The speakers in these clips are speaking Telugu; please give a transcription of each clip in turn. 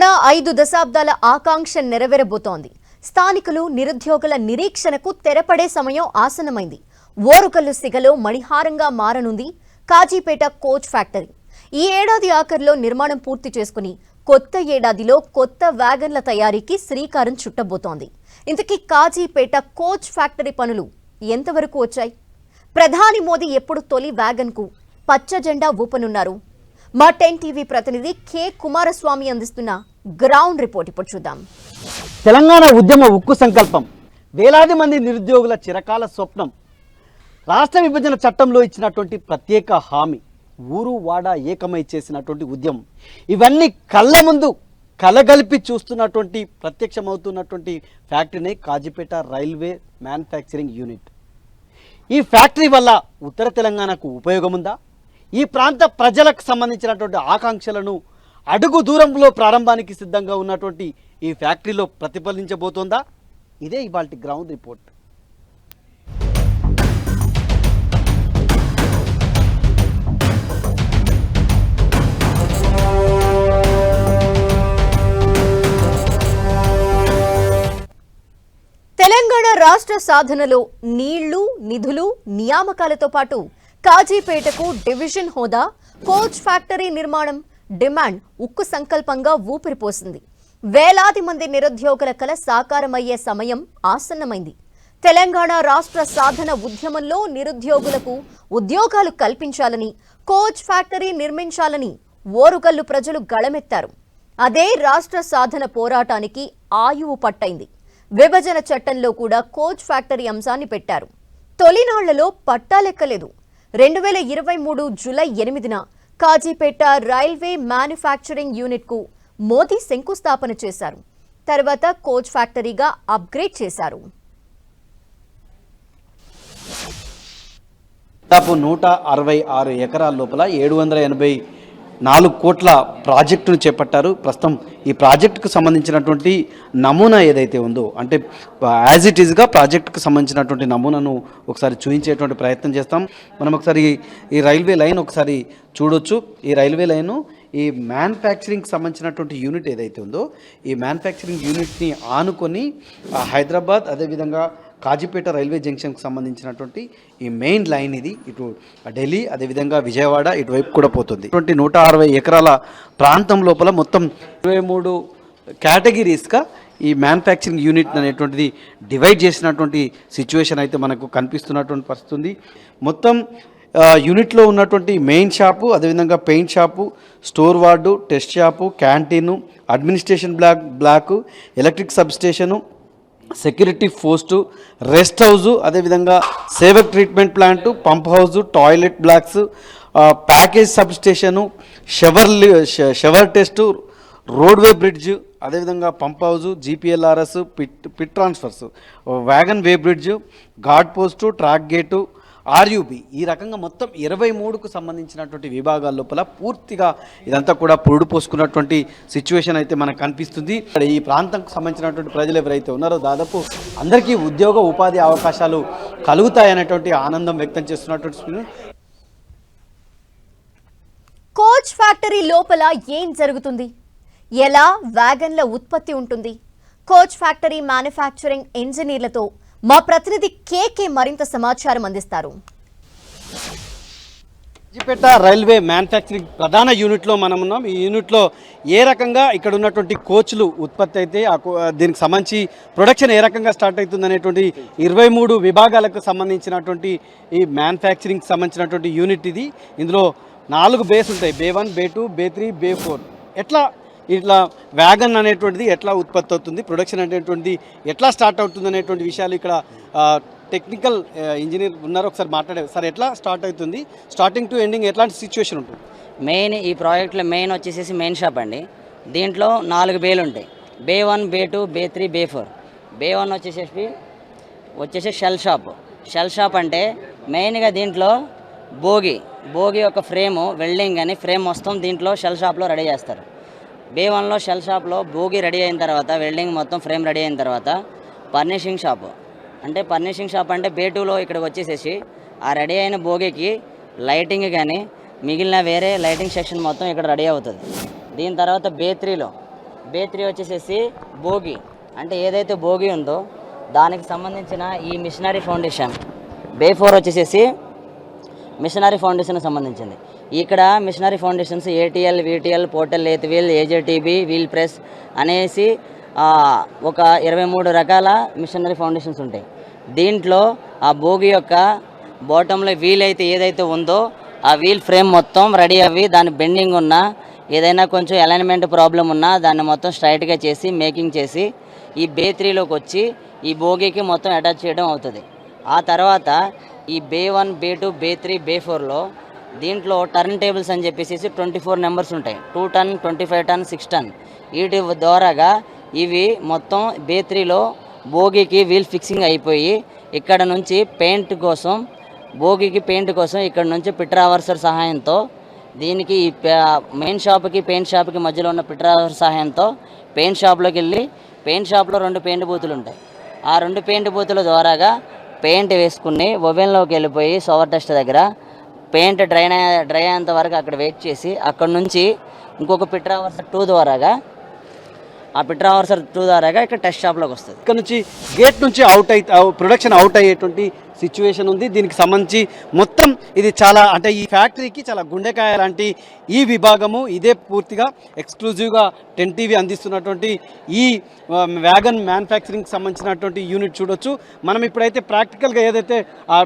తెలంగాణ 5 దశాబ్దాల ఆకాంక్ష నెరవేరబోతోంది. స్థానికులు నిరుద్యోగుల నిరీక్షణకు తెరపడే సమయం ఆసన్నమైంది. Orugallu సిగలో మణిహారంగా మారనుంది Kazipet coach factory. ఈ ఏడాది ఆఖరిలో నిర్మాణం పూర్తి చేసుకుని కొత్త ఏడాదిలో కొత్త వ్యాగన్ల తయారీకి శ్రీకారం చుట్టబోతోంది. ఇంతకీ కాజీపేట కోచ్ ఫ్యాక్టరీ పనులు ఎంతవరకు వచ్చాయి? ప్రధాని మోదీ ఎప్పుడు తొలి వ్యాగన్కు పచ్చ జెండా ఊపనున్నారు? మా 10 టీవీ ప్రతినిధి కె కుమారస్వామి అందిస్తున్న గ్రౌండ్ రిపోర్ట్ ఇప్పుడు చూద్దాం. తెలంగాణ ఉద్యమ ఉక్కు సంకల్పం, వేలాది మంది నిరుద్యోగుల చిరకాల స్వప్నం, రాష్ట్ర విభజన చట్టంలో ఇచ్చినటువంటి ప్రత్యేక హామీ, ఊరు వాడ ఏకమై చేసినటువంటి ఉద్యమం, ఇవన్నీ కళ్ళ ముందు కలగలిపి చూస్తున్నటువంటి ప్రత్యక్షమవుతున్నటువంటి ఫ్యాక్టరీనే కాజీపేట రైల్వే మ్యానుఫ్యాక్చరింగ్ యూనిట్. ఈ ఫ్యాక్టరీ వల్ల ఉత్తర తెలంగాణకు ఉపయోగం ఉందా? ఈ ప్రాంత ప్రజలకు సంబంధించినటువంటి ఆకాంక్షలను అడుగు దూరంలో ప్రారంభానికి సిద్ధంగా ఉన్నటువంటి ఈ ఫ్యాక్టరీలో ప్రతిఫలించబోతోందా? ఇదే ఇవాల్టి గ్రౌండ్ రిపోర్ట్. తెలంగాణ రాష్ట్ర సాధనలో నీళ్లు, నిధులు, నియామకాలతో పాటు కాజీపేటకు డివిజన్ హోదా, కోచ్ ఫ్యాక్టరీ నిర్మాణం డిమాండ్ ఉక్కు సంకల్పంగా ఊపిరిపోసింది. వేలాది మంది నిరుద్యోగుల కల సాకారమయ్యే సమయం ఆసన్నమైంది. తెలంగాణ రాష్ట్ర సాధన ఉద్యమంలో నిరుద్యోగులకు ఉద్యోగాలు కల్పించాలని, కోచ్ ఫ్యాక్టరీ నిర్మించాలని ఓరుగల్లు ప్రజలు గళమెత్తారు. అదే రాష్ట్ర సాధన పోరాటానికి ఆయువు పట్టైంది. విభజన చట్టంలో కూడా కోచ్ ఫ్యాక్టరీ అంశాన్ని పెట్టారు. తొలినాళ్లలో పట్టాలెక్కలేదు. 2023 జూలై 8న కాజీపేట రైల్వే మ్యానుఫ్యాక్చరింగ్ యూనిట్కు మోదీ శంకుస్థాపన చేశారు. తర్వాత కోచ్ ఫ్యాక్టరీగా అప్గ్రేడ్ చేశారు. దాదాపు 166 ఎకరాల లోపల 784 కోట్ల ప్రాజెక్టును చేపట్టారు. ప్రస్తుతం ఈ ప్రాజెక్టుకు సంబంధించినటువంటి నమూనా ఏదైతే ఉందో, అంటే యాజ్ ఇట్ ఈజ్గా ప్రాజెక్టుకు సంబంధించినటువంటి నమూనాను ఒకసారి చూపించేటువంటి ప్రయత్నం చేస్తాం. మనం ఒకసారి ఈ రైల్వే లైన్ ఒకసారి చూడొచ్చు. ఈ రైల్వే లైను ఈ మ్యానుఫ్యాక్చరింగ్కి సంబంధించినటువంటి యూనిట్ ఏదైతే ఉందో, ఈ మ్యానుఫ్యాక్చరింగ్ యూనిట్ని ఆనుకొని హైదరాబాద్, అదేవిధంగా కాజీపేట రైల్వే జంక్షన్కి సంబంధించినటువంటి ఈ మెయిన్ లైన్ ఇది. ఇటు ఢిల్లీ, అదేవిధంగా విజయవాడ ఇటువైపు కూడా పోతుంది. 160 ఎకరాల ప్రాంతం లోపల మొత్తం 23 కేటగిరీస్గా ఈ మ్యానుఫ్యాక్చరింగ్ యూనిట్ అనేటువంటిది డివైడ్ చేసినటువంటి సిచ్యువేషన్ అయితే మనకు కనిపిస్తున్నటువంటి పరిస్థితి ఉంది. మొత్తం యూనిట్లో ఉన్నటువంటి మెయిన్ షాపు, అదేవిధంగా paint shop, store ward, test shop, canteen, administration block, electric substation, security post, rest house, అదేవిధంగా sewage treatment plant, pump house, toilet blocks, package substation, shower test, road weigh bridge, అదేవిధంగా pump house, GPLRS, pit transfers, wagon weigh bridge, guard post, track gate, RUB, ఈ రకంగా మొత్తం 23కు సంబంధించినటువంటి విభాగాల లోపల పూర్తిగా ఇదంతా కూడా పురుడు పోసుకున్నటువంటి సిచ్యువేషన్ అయితే మనకు కనిపిస్తుంది. ఈ ప్రాంతంకు సంబంధించినటువంటి ప్రజలు ఎవరైతే ఉన్నారో దాదాపు అందరికీ ఉద్యోగ ఉపాధి అవకాశాలు కలుగుతాయనేటువంటి ఆనందం వ్యక్తం చేస్తున్నటువంటి. కోచ్ ఫ్యాక్టరీ లోపల ఏం జరుగుతుంది? ఎలా వ్యాగన్ల ఉత్పత్తి ఉంటుంది? కోచ్ ఫ్యాక్టరీ మ్యానుఫ్యాక్చరింగ్ ఇంజనీర్లతో మా ప్రతినిధి కేకే మరింత సమాచారం అందిస్తారు. కాజీపేట రైల్వే మ్యానుఫ్యాక్చరింగ్ ప్రధాన యూనిట్లో మనం ఉన్నాం. ఈ యూనిట్లో ఏ రకంగా ఇక్కడ ఉన్నటువంటి కోచ్లు ఉత్పత్తి అయితే దీనికి సంబంధించి ప్రొడక్షన్ ఏ రకంగా స్టార్ట్ అవుతుంది అనేటువంటి 23 విభాగాలకు సంబంధించినటువంటి ఈ మ్యానుఫ్యాక్చరింగ్కి సంబంధించినటువంటి యూనిట్ ఇది. ఇందులో 4 బేస్ ఉంటాయి: బే1, బే2, బే3, బే4. ఇట్లా వ్యాగన్ అనేటువంటిది ఎట్లా ఉత్పత్తి అవుతుంది, ప్రొడక్షన్ అనేటువంటిది ఎట్లా స్టార్ట్ అవుతుంది అనేటువంటి విషయాలు ఇక్కడ టెక్నికల్ ఇంజనీర్ ఉన్నారు. ఒకసారి మాట్లాడే సార్, ఎట్లా స్టార్ట్ అవుతుంది, స్టార్టింగ్ టు ఎండింగ్ ఎట్లాంటి సిచ్యువేషన్ ఉంటుంది? మెయిన్ ఈ ప్రాజెక్ట్లో మెయిన్ వచ్చేసి మెయిన్ షాప్ అండి. దీంట్లో 4 బేలు ఉంటాయి: బే1, బే2, బే3, బే4. బే1 వచ్చేసి షెల్ షాప్ అంటే మెయిన్గా దీంట్లో భోగి యొక్క ఫ్రేము, వెల్డింగ్ అని ఫ్రేమ్ మొత్తం దీంట్లో షెల్ షాప్లో రెడీ చేస్తారు. బే1లో షెల్ షాప్లో భోగి రెడీ అయిన తర్వాత, వెల్డింగ్ మొత్తం ఫ్రేమ్ రెడీ అయిన తర్వాత పర్నిషింగ్ షాప్ అంటే బే2లో ఇక్కడికి వచ్చేసేసి ఆ రెడీ అయిన భోగికి లైటింగ్ కానీ మిగిలిన వేరే లైటింగ్ సెక్షన్ మొత్తం ఇక్కడ రెడీ అవుతుంది. దీని తర్వాత బే3 B3 వచ్చేసేసి భోగి, అంటే ఏదైతే భోగి ఉందో దానికి సంబంధించిన ఈ మిషనరీ ఫౌండేషన్. B4 వచ్చేసేసి మిషనరీ ఫౌండేషన్కి సంబంధించింది. ఇక్కడ machinery foundations ATL, VTL, portal lathe wheel, AJTB, wheel press అనేసి ఒక 23 రకాల మిషనరీ ఫౌండేషన్స్ ఉంటాయి. దీంట్లో ఆ భోగి యొక్క బాటంలో వీల్ అయితే ఏదైతే ఉందో ఆ వీల్ ఫ్రేమ్ మొత్తం రెడీ అవ్వి దాని బెండింగ్ ఉన్నా ఏదైనా కొంచెం అలైన్మెంట్ ప్రాబ్లం ఉన్నా దాన్ని మొత్తం స్ట్రైట్గా చేసి మేకింగ్ చేసి ఈ B3లోకి వచ్చి ఈ భోగికి మొత్తం అటాచ్ చేయడం అవుతుంది. ఆ తర్వాత ఈ B1, B2, B3, B4లో దీంట్లో టర్న్ టేబుల్స్ అని చెప్పేసి 24 నెంబర్స్ ఉంటాయి. 2 టన్, 25 టన్, 6 టన్. వీటి ద్వారాగా ఇవి మొత్తం B3లో భోగికి వీల్ ఫిక్సింగ్ అయిపోయి ఇక్కడ నుంచి పెయింట్ కోసం భోగికి పెయింట్ కోసం ఇక్కడ నుంచి పిట్రావర్సర్ సహాయంతో దీనికి ఈ మెయిన్ షాప్కి పెయింట్ షాప్కి మధ్యలో ఉన్న పిట్రావర్సర్ సహాయంతో పెయింట్ షాప్లోకి వెళ్ళి పెయింట్ షాప్లో 2 పెయింట్ బూతులు ఉంటాయి. ఆ 2 పెయింట్ బూతుల ద్వారాగా పెయింట్ వేసుకుని ఓవెన్లోకి వెళ్ళిపోయి సోవర్ టెస్ట్ దగ్గర పెయింట్ డ్రై అయ్యేంత వరకు అక్కడ వెయిట్ చేసి అక్కడ నుంచి ఇంకొక పిట్రావర్సర్ 2 ద్వారాగా ఇక్కడ టెస్ట్ షాప్లోకి వస్తుంది. ఇక్కడ నుంచి గేట్ నుంచి ప్రొడక్షన్ అవుట్ అయ్యేటువంటి సిచ్యువేషన్ ఉంది. దీనికి సంబంధించి మొత్తం ఇది చాలా అంటే ఈ ఫ్యాక్టరీకి చాలా గుండెకాయ లాంటి ఈ విభాగము ఇదే పూర్తిగా ఎక్స్క్లూజివ్గా 10TV అందిస్తున్నటువంటి ఈ వ్యాగన్ మ్యానుఫ్యాక్చరింగ్కి సంబంధించినటువంటి యూనిట్ చూడొచ్చు. మనం ఇప్పుడైతే ప్రాక్టికల్గా ఏదైతే ఆ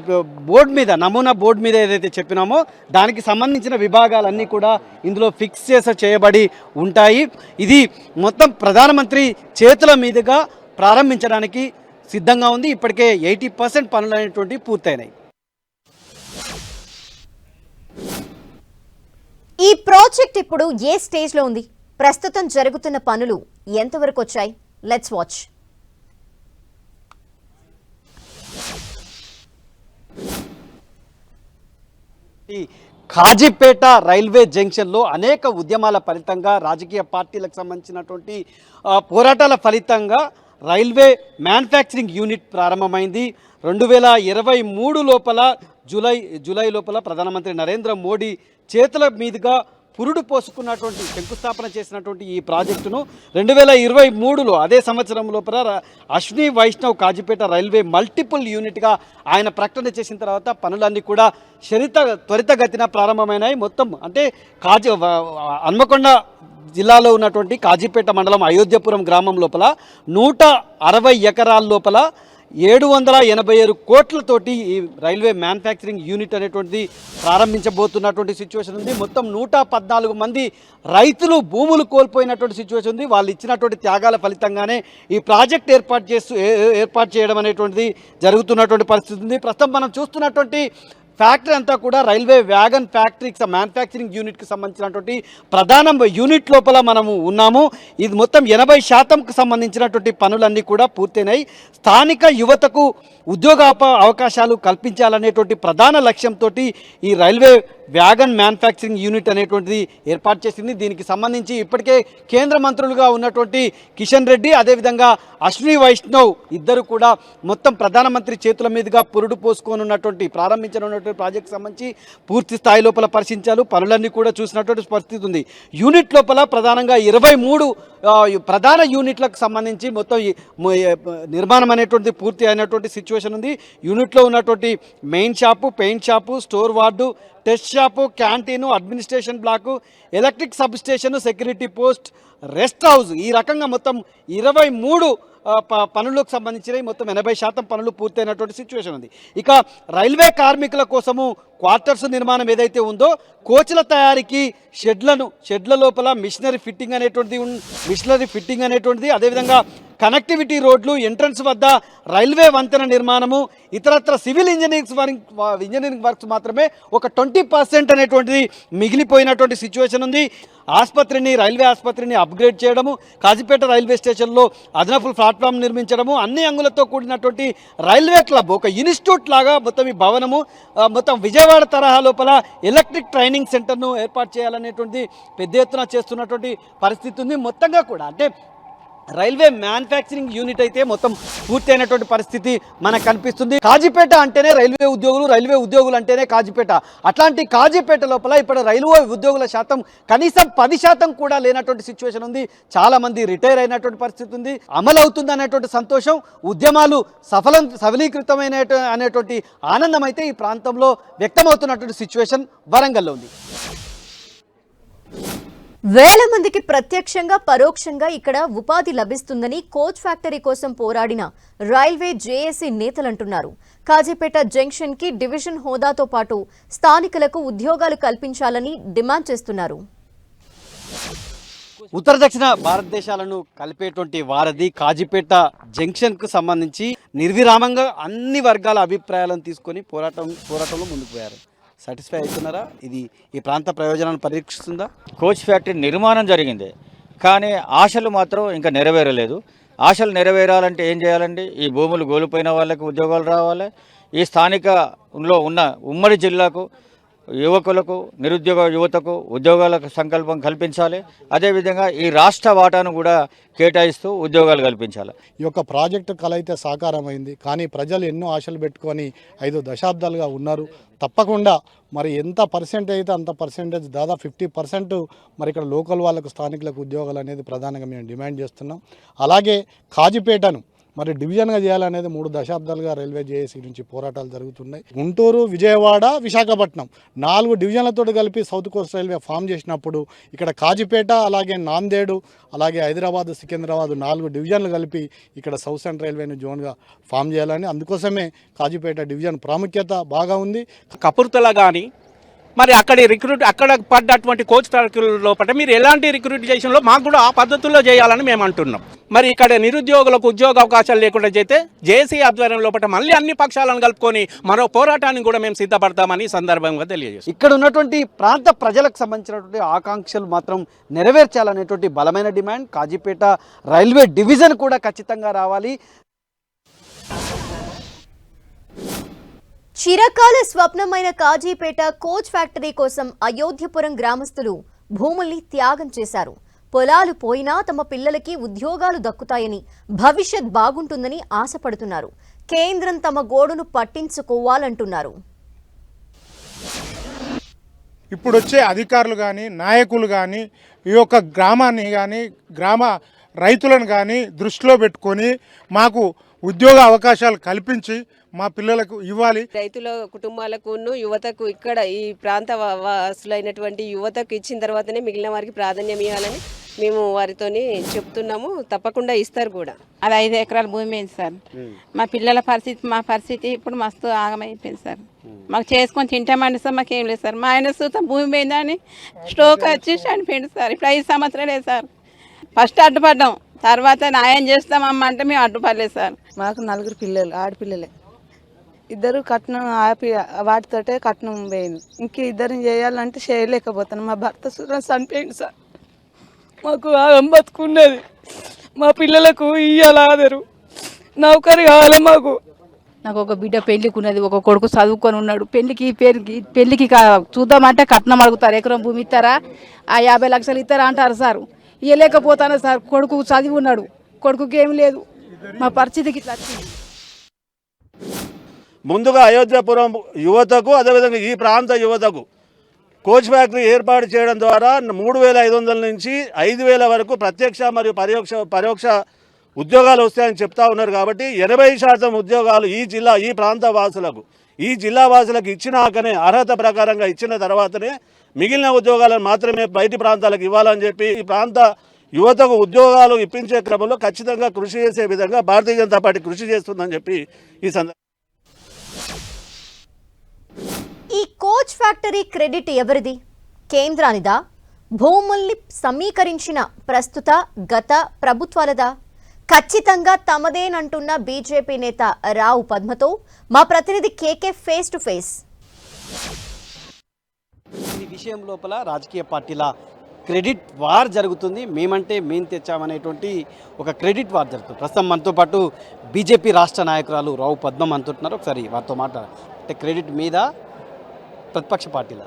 బోర్డు మీద నమూనా బోర్డు మీద ఏదైతే చెప్పినామో దానికి సంబంధించిన విభాగాలన్నీ కూడా ఇందులో ఫిక్స్ చేయబడి ఉంటాయి. ఇది మొత్తం ప్రధానమంత్రి చేతుల మీదుగా ప్రారంభించడానికి సిద్ధంగా ఉంది. ఇప్పటికే 80% పనులు అనేటువంటి పూర్తయినాయి. ఈ ప్రాజెక్ట్ ఇప్పుడు ఏ స్టేజ్లో ఉంది? ప్రస్తుతం జరుగుతున్న పనులు ఎంతవరకు వచ్చాయి? Let's watch. ఈ కాజీపేట రైల్వే జంక్షన్లో అనేక ఉద్యమాల ఫలితంగా రాజకీయ పార్టీలకు సంబంధించినటువంటి పోరాటాల ఫలితంగా రైల్వే మ్యానుఫ్యాక్చరింగ్ యూనిట్ ప్రారంభమైంది. 2023 లోపల జూలై లోపల ప్రధానమంత్రి నరేంద్ర మోడీ చేతుల మీదుగా పురుడు పోసుకున్నటువంటి శంకుస్థాపన చేసినటువంటి ఈ ప్రాజెక్టును 2023లో అదే సంవత్సరం లోపల అశ్విని వైష్ణవ్ కాజీపేట రైల్వే మల్టిపుల్ యూనిట్గా ఆయన ప్రకటన చేసిన తర్వాత పనులన్నీ కూడా త్వరితగతిన ప్రారంభమైనాయి. మొత్తం అంటే హన్మకొండ జిల్లాలో ఉన్నటువంటి కాజీపేట మండలం అయోధ్యపురం గ్రామం లోపల 160 ఎకరాల లోపల 787 కోట్లతోటి ఈ రైల్వే మ్యానుఫ్యాక్చరింగ్ యూనిట్ అనేటువంటిది ప్రారంభించబోతున్నటువంటి సిచ్యువేషన్ ఉంది. మొత్తం 114 మంది రైతులు భూములు కోల్పోయినటువంటి సిచ్యువేషన్ ఉంది. వాళ్ళు ఇచ్చినటువంటి త్యాగాల ఫలితంగానే ఈ ప్రాజెక్ట్ ఏర్పాటు చేయడం అనేటువంటిది జరుగుతున్నటువంటి పరిస్థితి ఉంది. ప్రస్తుతం మనం చూస్తున్నటువంటి ఫ్యాక్టరీ అంతా కూడా రైల్వే వ్యాగన్ ఫ్యాక్టరీకి మ్యానుఫ్యాక్చరింగ్ యూనిట్కి సంబంధించినటువంటి ప్రధాన యూనిట్ లోపల మనము ఉన్నాము. ఇది మొత్తం 80% సంబంధించినటువంటి పనులన్నీ కూడా పూర్తయినాయి. స్థానిక యువతకు ఉద్యోగ అవకాశాలు కల్పించాలనేటువంటి ప్రధాన లక్ష్యంతో ఈ రైల్వే వ్యాగన్ మ్యానుఫ్యాక్చరింగ్ యూనిట్ అనేటువంటిది ఏర్పాటు చేసింది. దీనికి సంబంధించి ఇప్పటికే కేంద్ర మంత్రులుగా ఉన్నటువంటి కిషన్ రెడ్డి అదేవిధంగా అశ్విని వైష్ణవ్ ఇద్దరు కూడా మొత్తం ప్రధానమంత్రి చేతుల మీదుగా పురుడు పోసుకోనున్నటువంటి ప్రారంభించనున్నటువంటి ప్రాజెక్ట్ సంబంధించి పూర్తి స్థాయి లోపల పరిశీలించారు. పనులన్నీ కూడా చూసినటువంటి పరిస్థితి ఉంది. యూనిట్ లోపల ప్రధానంగా 23 ప్రధాన యూనిట్లకు సంబంధించి మొత్తం నిర్మాణం అనేటువంటిది పూర్తి అయినటువంటి సిచ్యువేషన్ ఉంది. యూనిట్లో ఉన్నటువంటి main shop, paint shop, store ward, test shop, canteen, administration block, electric sub station, security post, rest house, ఈ రకంగా మొత్తం 23 పనులకు సంబంధించినవి మొత్తం 80% పనులు పూర్తయినటువంటి సిచ్యువేషన్ ఉంది. ఇక రైల్వే కార్మికుల కోసము క్వార్టర్స్ నిర్మాణం ఏదైతే ఉందో కోచ్ల తయారీకి షెడ్ల లోపల మిషనరీ ఫిట్టింగ్ అనేటువంటిది అదేవిధంగా కనెక్టివిటీ రోడ్లు, ఎంట్రన్స్ వద్ద రైల్వే వంతెన నిర్మాణము, ఇతరత్ర సివిల్ ఇంజనీరింగ్ వర్క్స్ మాత్రమే ఒక 20% అనేటువంటిది మిగిలిపోయినటువంటి సిచ్యువేషన్ ఉంది. రైల్వే ఆసుపత్రిని అప్గ్రేడ్ చేయడము, కాజీపేట రైల్వే స్టేషన్లో అదనపు ప్లాట్ఫామ్ నిర్మించడము, అన్ని అంగులతో కూడినటువంటి రైల్వే క్లబ్ ఒక ఇన్స్టిట్యూట్ లాగా మొత్తం ఈ భవనము మొత్తం విజయవాడ తరహా లోపల ఎలక్ట్రిక్ ట్రైనింగ్ సెంటర్ను ఏర్పాటు చేయాలనేటువంటి పెద్ద ఎత్తున చేస్తున్నటువంటి పరిస్థితి ఉంది. మొత్తంగా కూడా అంటే రైల్వే మ్యానుఫ్యాక్చరింగ్ యూనిట్ అయితే మొత్తం పూర్తయినటువంటి పరిస్థితి మనకు కనిపిస్తుంది. కాజీపేట అంటేనే రైల్వే ఉద్యోగులు అంటేనే కాజీపేట. అట్లాంటి కాజీపేట లోపల ఇప్పుడు రైల్వే ఉద్యోగుల శాతం కనీసం 10% కూడా లేనటువంటి సిచ్యువేషన్ ఉంది. చాలా మంది రిటైర్ అయినటువంటి పరిస్థితి ఉంది. అమలు అవుతుంది అనేటువంటి సంతోషం, ఉద్యమాలు సఫలీకృతమైన అనేటువంటి ఆనందం అయితే ఈ ప్రాంతంలో వ్యక్తమవుతున్నటువంటి సిచ్యువేషన్ వరంగల్లో ఉంది. వేల మందికి ప్రత్యక్షంగా పరోక్షంగా ఇక్కడ ఉపాధి లభిస్తుందని కోచ్ ఫ్యాక్టరీ కోసం పోరాడిన రైల్వే జేఏసీ నేతలంటున్నారు. కాజీపేట జంక్షన్ కి డివిజన్ హోదాతో పాటు స్థానికులకు ఉద్యోగాలు కల్పించాలని డిమాండ్ చేస్తున్నారు. ఉత్తర దక్షిణ భారతదేశాలను కలిపేటువంటి వారధి కాజీపేట జంక్షన్కు సంబంధించి నిర్విరామంగా అన్ని వర్గాల అభిప్రాయాలను తీసుకొని పోరాటంలో ముందుకు పోయారు. సాటిస్ఫై అవుతున్నారా? ఇది ఈ ప్రాంత ప్రయోజనాలను పరీక్షిస్తుందా? కోచ్ ఫ్యాక్టరీ నిర్మాణం జరిగింది, కానీ ఆశలు మాత్రం ఇంకా నెరవేరలేదు. ఆశలు నెరవేరాలంటే ఏం చేయాలండి? ఈ భూములు కోల్పోయిన వాళ్ళకి ఉద్యోగాలు రావాలి. ఈ స్థానికలో ఉన్న ఉమ్మడి జిల్లాకు యువకులకు, నిరుద్యోగ యువతకు ఉద్యోగాలకు సంకల్పం కల్పించాలి. అదేవిధంగా ఈ రాష్ట్ర వాటాను కూడా కేటాయిస్తూ ఉద్యోగాలు కల్పించాలి. ఈ యొక్క ప్రాజెక్టు కల అయితే సాకారమైంది, కానీ ప్రజలు ఎన్నో ఆశలు పెట్టుకొని 5 దశాబ్దాలుగా ఉన్నారు. తప్పకుండా మరి ఎంత పర్సెంటేజ్ అయితే అంత పర్సెంటేజ్, దాదాపు 50% మరి ఇక్కడ లోకల్ వాళ్ళకు, స్థానికులకు ఉద్యోగాలు అనేది ప్రధానంగా మేము డిమాండ్ చేస్తున్నాం. అలాగే కాజీపేటను మరి డివిజన్గా చేయాలనేది 3 దశాబ్దాలుగా రైల్వే జేఏసీ నుంచి పోరాటాలు జరుగుతున్నాయి. గుంటూరు, విజయవాడ, విశాఖపట్నం 4 డివిజన్లతో కలిపి సౌత్ కోస్ట్ రైల్వే ఫామ్ చేసినప్పుడు ఇక్కడ కాజీపేట, అలాగే నాందేడు, అలాగే హైదరాబాద్, సికింద్రాబాద్ 4 డివిజన్లు కలిపి ఇక్కడ సౌత్ సెంట్రల్ రైల్వేని జోన్గా ఫామ్ చేయాలని, అందుకోసమే కాజీపేట డివిజన్ ప్రాముఖ్యత బాగా ఉంది. కపుర్తల కానీ మరి అక్కడ పడ్డటువంటి కోచ్ ఫ్యాక్టరీ లోపల మీరు ఎలాంటి రిక్రూటేషన్లో మాకు కూడా ఆ పద్ధతుల్లో చేయాలని మేము అంటున్నాం. మరి ఇక్కడ నిరుద్యోగులకు ఉద్యోగ అవకాశాలు లేకుండా చేస్తే జేఏసీ ఆధ్వర్యం లోపల మళ్ళీ అన్ని పక్షాలను కలుపుకొని మరో పోరాటానికి కూడా మేము సిద్ధపడతామని సందర్భంగా తెలియజేస్తాం. ఇక్కడ ఉన్నటువంటి ప్రాంత ప్రజలకు సంబంధించినటువంటి ఆకాంక్షలు మాత్రం నెరవేర్చాలనేటువంటి బలమైన డిమాండ్. కాజీపేట రైల్వే డివిజన్ కూడా ఖచ్చితంగా రావాలి. చిరకాల స్వప్నమైన కాజీపేట కోచ్ ఫ్యాక్టరీ కోసం అయోధ్యపురం గ్రామస్తులు భూముల్ని త్యాగం చేశారు. పొలాలు పోయినా తమ పిల్లలకి ఉద్యోగాలు దక్కుతాయని, భవిష్యత్ బాగుంటుందని ఆశపడుతున్నారు. కేంద్రం తమ గోడును పట్టించుకోవాలంటున్నారు. ఇప్పుడు వచ్చే అధికారులు కానీ, నాయకులు కానీ, ఈ యొక్క గ్రామాన్ని కానీ, గ్రామ రైతులను కానీ దృష్టిలో పెట్టుకొని మాకు ఉద్యోగ అవకాశాలు కల్పించి మా పిల్లలకు ఇవ్వాలి. రైతుల కుటుంబాలకు యువతకు, ఇక్కడ ఈ ప్రాంత వాసులైనటువంటి యువతకు ఇచ్చిన తర్వాతనే మిగిలిన వారికి ప్రాధాన్యం ఇవ్వాలని మేము వారితోని చెప్తున్నాము. తప్పకుండా ఇస్తారు కూడా. అది 5 ఎకరాల భూమి అయింది సార్. మా పిల్లల పరిస్థితి, మా పరిస్థితి ఇప్పుడు మస్తు ఆగమైపోయింది సార్. మాకు చేసుకొని తింటామండి సార్, మాకేం లేదు సార్. మా ఆయన సూతం భూమి పోయిందని స్ట్రోక్ వచ్చి చనిపోయింది సార్. ఇప్పుడు 5 సంవత్సరాలే సార్. ఫస్ట్ అడ్డుపడ్డాం, తర్వాత న్యాయం చేస్తామమ్మ అంటే మేము అడ్డుపడలేదు సార్. మాకు 4 పిల్లలు, ఆడపిల్లలే. 2 కట్నం ఆపి వాటితోటే కట్నం పోయింది. ఇంక 2 చేయాలంటే చేయలేకపోతాను. మా భర్త సురం చనిపోయింది సార్. మాకు ఆగం బతుకున్నది. మా పిల్లలకు ఇయ్యాలాదరు నౌకరి కావాలి మాకు. నాకు ఒక బిడ్డ పెళ్లికున్నది, ఒక కొడుకు చదువుకొని ఉన్నాడు. పెళ్లికి చూద్దామంటే కట్నం అడుగుతారు. ఎకరం భూమి ఇస్తారా, ఆ 50 లక్షలు ఇస్తారా అంటారు సార్. ఇవ్వలేకపోతాను సార్. కొడుకు చదివి ఉన్నాడు, కొడుకుకి ఏం లేదు. మా పరిస్థితికి ఇట్లా వచ్చింది. ముందుగా అయోధ్యపురం యువతకు, అదేవిధంగా ఈ ప్రాంత యువతకు కోచ్ ఫ్యాక్టరీ ఏర్పాటు చేయడం ద్వారా 3,500 నుంచి 5,000 వరకు ప్రత్యక్ష మరియు పరోక్ష ఉద్యోగాలు వస్తాయని చెప్తా ఉన్నారు. కాబట్టి 80% ఉద్యోగాలు ఈ ప్రాంత వాసులకు, ఈ జిల్లా వాసులకు ఇచ్చినాకనే, అర్హత ప్రకారంగా ఇచ్చిన తర్వాతనే మిగిలిన ఉద్యోగాలను మాత్రమే బయటి ప్రాంతాలకు ఇవ్వాలని చెప్పి ఈ ప్రాంత యువతకు ఉద్యోగాలు ఇప్పించే క్రమంలో ఖచ్చితంగా కృషి చేసే విధంగా భారతీయ జనతా పార్టీ కృషి చేస్తుందని చెప్పి ఈ సందర్భంగా. ఈ కోచ్ ఫ్యాక్టరీ క్రెడిట్ ఎవరిది? కేంద్రానిదా? భూముల్ని సమీకరించిన ప్రస్తుత గత ప్రభుత్వాలదా? ఖచ్చితంగా తమదేనంటున్న బీజేపీ నేత రావు పద్మతో మా ప్రతినిధి కేకే ఫేస్ టు ఫేస్. ఈ విషయం లోపల రాజకీయ పార్టీల క్రెడిట్ వార్ జరుగుతుంది. మేమంటే మేము తెచ్చామనేటువంటి ఒక క్రెడిట్ వార్ జరుగుతుంది. ప్రస్తుతం మనతో పాటు బీజేపీ రాష్ట్ర నాయకురాలు రావు పద్మం అంటున్నారు. ఒకసారి వారితో మాట్లాడారు. అంటే క్రెడిట్ మీద ప్రతిపక్ష పార్టీల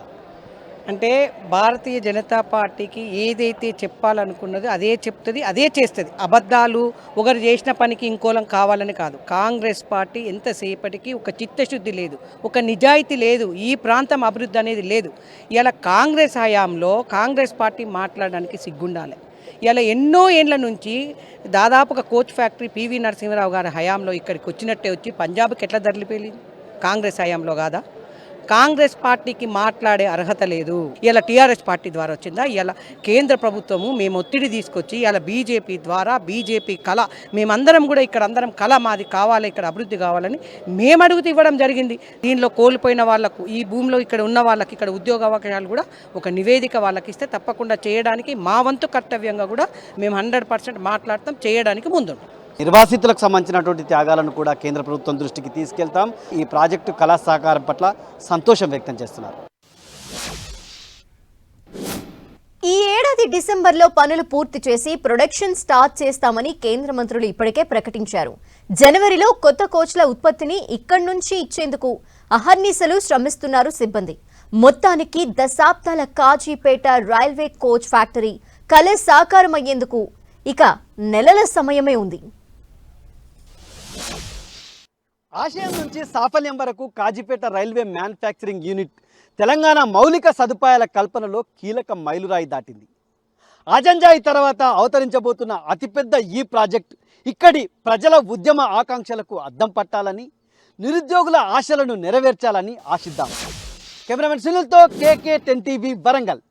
అంటే భారతీయ జనతా పార్టీకి ఏదైతే చెప్పాలనుకున్నదో అదే చెప్తుంది, అదే చేస్తుంది. అబద్ధాలు ఒకరు చేసిన పనికి ఇంకోలం కావాలని కాదు. కాంగ్రెస్ పార్టీ ఎంతసేపటికి ఒక చిత్తశుద్ధి లేదు, ఒక నిజాయితీ లేదు, ఈ ప్రాంతం అభివృద్ధి అనేది లేదు. ఇలా కాంగ్రెస్ హయాంలో కాంగ్రెస్ పార్టీ మాట్లాడడానికి సిగ్గుండాలి. ఇలా ఎన్నో ఏండ్ల నుంచి దాదాపుగా కోచ్ ఫ్యాక్టరీ పివి నరసింహరావు గారి హయాంలో ఇక్కడికి వచ్చినట్టే వచ్చి పంజాబ్కి ఎట్లా తరలిపోయింది? కాంగ్రెస్ హయాంలో కాదా? కాంగ్రెస్ పార్టీకి మాట్లాడే అర్హత లేదు. ఇలా టీఆర్ఎస్ పార్టీ ద్వారా వచ్చిందా? ఇలా కేంద్ర ప్రభుత్వము మేము ఒత్తిడి తీసుకొచ్చి ఇలా బీజేపీ ద్వారా బీజేపీ కళ మేమందరం కూడా ఇక్కడ అందరం కళ మాది కావాలి, ఇక్కడ అభివృద్ధి కావాలని మేము అడుగుతూ ఇవ్వడం జరిగింది. దీనిలో కోల్పోయిన వాళ్లకు, ఈ భూమిలో ఇక్కడ ఉన్న వాళ్ళకి ఇక్కడ ఉద్యోగ అవకాశాలు కూడా ఒక నివేదిక వాళ్ళకి ఇస్తే తప్పకుండా చేయడానికి మా వంతు కర్తవ్యంగా కూడా మేము 100% మాట్లాడతాం, చేయడానికి ముందుంటాం. నిర్వాసితులకు సంబంధించినటువంటి త్యాగాలను కూడా కేంద్ర ప్రభుత్వం దృష్టికి తీసుకెళ్తాం. ఈ ప్రాజెక్టు కళా సహకారం పట్ల సంతోషం వ్యక్తం చేస్తున్నారు. ఈ ఏడాది డిసెంబర్లో పనులు పూర్తి చేసి ప్రొడక్షన్ స్టార్ట్ చేస్తామని కేంద్ర మంత్రులు ఇప్పటికే ప్రకటించారు. జనవరిలో కొత్త కోచ్ల ఉత్పత్తిని ఇక్కడి నుంచి ఇచ్చేందుకు అహర్నిశలు శ్రమిస్తున్నారు సిబ్బంది. మొత్తానికి దశాబ్దాల కాజీపేట రైల్వే కోచ్ ఫ్యాక్టరీ కళ సాకారమయ్యేందుకు ఇక నెలల సమయమే ఉంది. ఆశయం నుంచి సాఫల్యం వరకు Kazipet railway manufacturing unit Telangana మౌలిక సదుపాయాల కల్పనలో కీలక మైలురాయి దాటింది. అజంజాయి తర్వాత అవతరించబోతున్న అతిపెద్ద ఈ ప్రాజెక్ట్ ఇక్కడి ప్రజల ఉద్యమ ఆకాంక్షలకు అద్దం పట్టాలని, నిరుద్యోగుల ఆశలను నెరవేర్చాలని ఆశిద్దాం. కెమెరామెన్ సునీల్తో KK 10 TV వరంగల్.